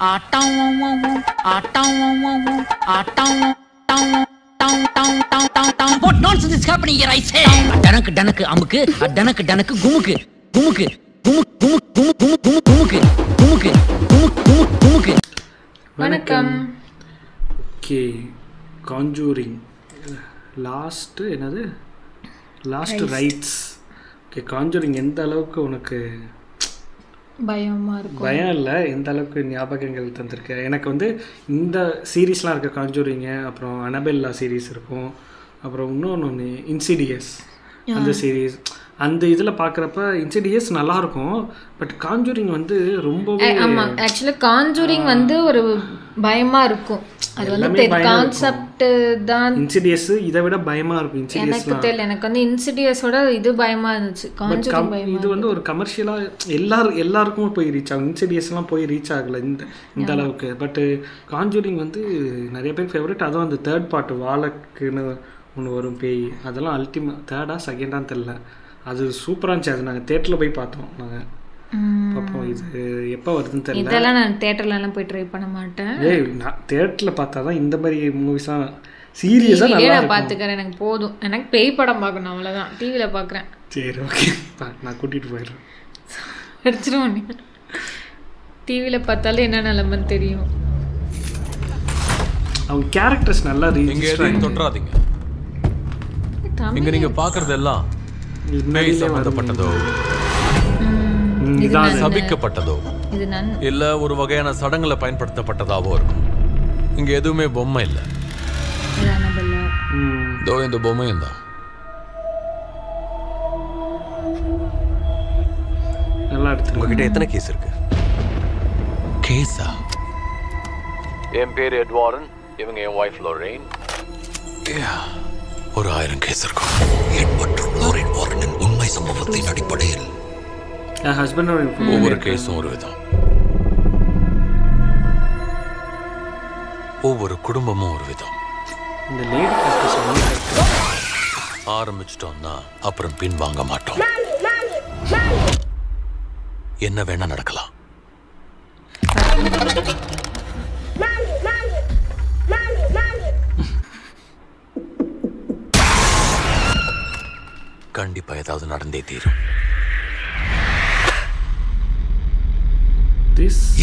What nonsense is happening here, I say? டனக்கு டனக்கு அமுக்கு, டனக்கு டனக்கு குமுக்கு, குமுக்கு, குமுக்கு, குமுக்கு, குமுக்கு, குமுக்கு, குமுக்கு, குமுக்கு, குமுக்கு. வணக்கம். Okay, conjuring last என்னது last rights. Okay, conjuring எந்த அளவுக்கு உனக்கு பயமா இருக்கும்? பயம் இல்லை, எந்த அளவுக்கு ஞாபகங்கள் தந்திருக்கு எனக்கு வந்து இந்த சீரீஸ்லாம் இருக்குது. கான்ஜூரிங்கு, அப்புறம் அனபெல்லா சீரீஸ் இருக்கும், அப்புறம் இன்னொன்று இன்சிடியஸ் அந்த சீரீஸ். அந்த இதில் பார்க்குறப்ப இன்சிடியஸ் நல்லாயிருக்கும், பட் கான்ஜூரிங் வந்து ரொம்பவே ஆமாம். ஆக்சுவலாக கான்ஜூரிங் வந்து ஒரு பயமாக இருக்கும். அது வந்து கான்செப்ட் தான். இன்சிடியஸ் இதை விட பயமாக இருக்கும். எனக்கு தெரியல, எனக்கு வந்து இன்சிடியஸோட இது பயமாக இருந்துச்சு. கான்ஜூரிங் பயமா. இது வந்து ஒரு கமர்ஷியலாக எல்லாருக்கும் போய் ரீச் ஆகும். இன்சிடியஸ்லாம் போய் ரீச் ஆகலை இந்த அளவுக்கு. பட்டு கான்ஜூரிங் வந்து நிறைய பேர் ஃபேவரட். அதுவும் அந்த தேர்ட் பார்ட் வாழக்குன்னு ஒன்று வரும் பேய், அதெல்லாம் அல்டிமேட். தேர்டா செகண்டான்னு தெரில, அது சூப்பராக இருந்துச்சு. அது நாங்கள் தேட்டரில் போய் பார்த்தோம். நாங்கள் பார்ப்போம். இது எப்போ வருதுன்னு தெரியல. இதெல்லாம் நான் தேட்டர்லலாம் போய் ட்ரை பண்ண மாட்டேன். நான் தேட்டரில் பார்த்தா தான் இந்த மாதிரி மூவிஸாக சீரியஸாக நல்லா நான் பார்த்துக்கிறேன். எனக்கு போதும், எனக்கு பேய் படம் பார்க்கணும், அவ்வளோதான். டிவியில் பார்க்குறேன். சரி, ஓகே, நான் கூட்டிகிட்டு போயிடுறேன். அடிச்சிருவோம். டிவியில் பார்த்தாலே என்ன நிலமன்னு தெரியும். அவங்க கேரக்டர்ஸ் நல்லா தொட்டுறாதீங்க. இங்க நீங்க பாக்குறது எல்லாம் பேய் சம்பந்தப்பட்டதோ, சபிக்கப்பட்டதோ, இல்ல ஒரு வகையான சடங்குல பயன்படுத்தப்பட்டதாவோ இருக்கும். இங்க எதுவுமே பொம்மை இல்ல. தோ இந்த பொம்மையும் தான். நல்லா எடுத்து. உங்ககிட்ட எத்தனை கேஸ் இருக்கு? கேஸா? என் பேரு எட்வார்டன், இவங்க என் வைஃப் லோரேன். ஒரு 1000 கேஸ் இருக்கும். எட் மற்றும் லோரேன் வார்டனின் உண்மை சம்பவத்தின் அடிப்படையில் ஒவ்வொரு கேஸும் ஒரு விதம், ஒவ்வொரு குடும்பமும் ஒரு விதம். ஆரம்பிச்சிட்டோம்னா அப்புறம் பின் வாங்க மாட்டோம். என்ன வேணா நடக்கலாம். கண்டிப்பா ஏதாவது நடந்தே தீரும்.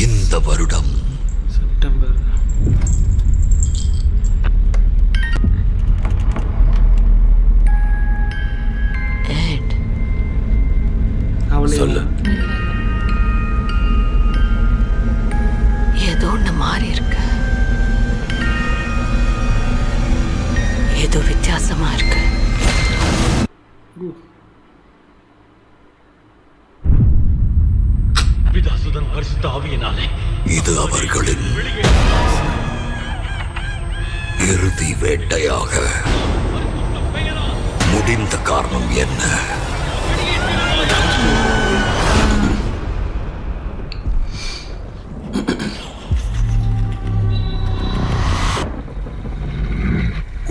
இந்த வருடம் செப்டம்பர் சொல்லு. ஏதோ ஒன்று மாறி இருக்கு, ஏதோ வித்தியாசமா இருக்கு. பிதாசுதன் பரிசுத்த ஆவியினாலே இது அவர்களின் இறுதி வேட்டையாக முடிந்த காரணம் என்ன?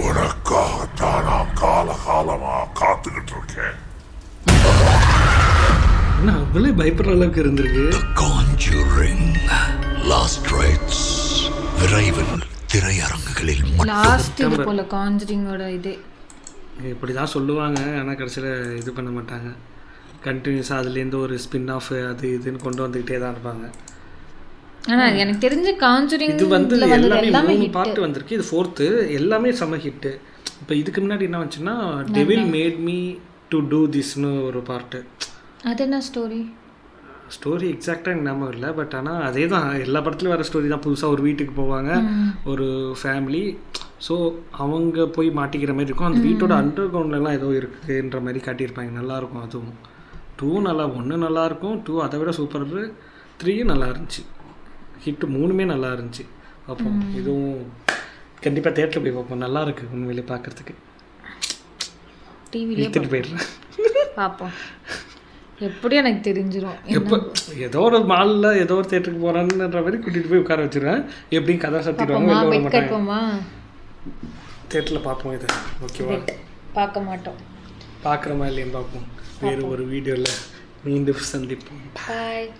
உனக்காகத்தான் நான் காலகாலமா காத்துக்கிட்டு இருக்கேன். அவ்வளோ பயப்படுற அளவுக்கு இருந்திருக்கு. The Conjuring Last Rites விரைவில் திரையரங்குகளில் லாஸ்ட் இது போல கான்ஜரிங்கோட இது இப்படி தான் சொல்லுவாங்க, ஆனால் கடைசியில் இது பண்ண மாட்டாங்க. கண்டினியூஸாக அதுலேருந்து ஒரு ஸ்பின் ஆஃப் அது இதுன்னு கொண்டு வந்துக்கிட்டே தான் இருப்பாங்க. ஆனால் எனக்கு தெரிஞ்ச கான்ஜரிங் இது வந்து எல்லாமே 3 பார்ட் வந்திருக்கு, இது 4th. எல்லாமே செம ஹிட்டு. இப்போ இதுக்கு முன்னாடி என்ன வந்துச்சுன்னா devil made me to do திஸ்னு ஒரு பார்ட்டு. அது என்ன ஸ்டோரி எக்ஸாக்டாக எனக்கு ஞாபகம் இல்லை, பட் ஆனால் அதே தான் எல்லா படத்துலையும் வர ஸ்டோரி தான். புதுசாக ஒரு வீட்டுக்கு போவாங்க, ஒரு ஃபேமிலி. ஸோ அவங்க போய் மாட்டிக்கிற மாதிரி இருக்கும். அந்த வீட்டோட அண்டர் கிரவுண்ட்லலாம் ஏதோ இருக்குன்ற மாதிரி காட்டியிருப்பாங்க. நல்லாயிருக்கும். அதுவும் 2 நல்லா, 1 நல்லாயிருக்கும், 2 அதை விட சூப்பர், 3 நல்லா இருந்துச்சு. ஹிட்டு 3மே நல்லா இருந்துச்சு. பார்ப்போம், இதுவும் கண்டிப்பாக தேட்டரில் போய் பார்ப்போம். நல்லா இருக்குது உண்மையிலே பார்க்குறதுக்கு. டிவிலே எடுத்துகிட்டு போயிடுறேன், பார்ப்போம். எப்படி எனக்கு தெரிஞ்சிடும். எப்போ ஏதோ ஒரு மாலில் ஏதோ ஒரு தேட்டருக்கு போகிறான்ன்ற மாதிரி கூட்டிகிட்டு போய் உட்கார வச்சுருவேன். எப்படியும் கதை சத்திடுவாங்க. தேட்டரில் பார்ப்போம். இதை ஓகேவா? பார்க்க மாட்டோம். பார்க்குறோமா இல்லையா பார்ப்போம். வேறு ஒரு வீடியோவில் மீண்டும் சந்திப்போம். பாய்.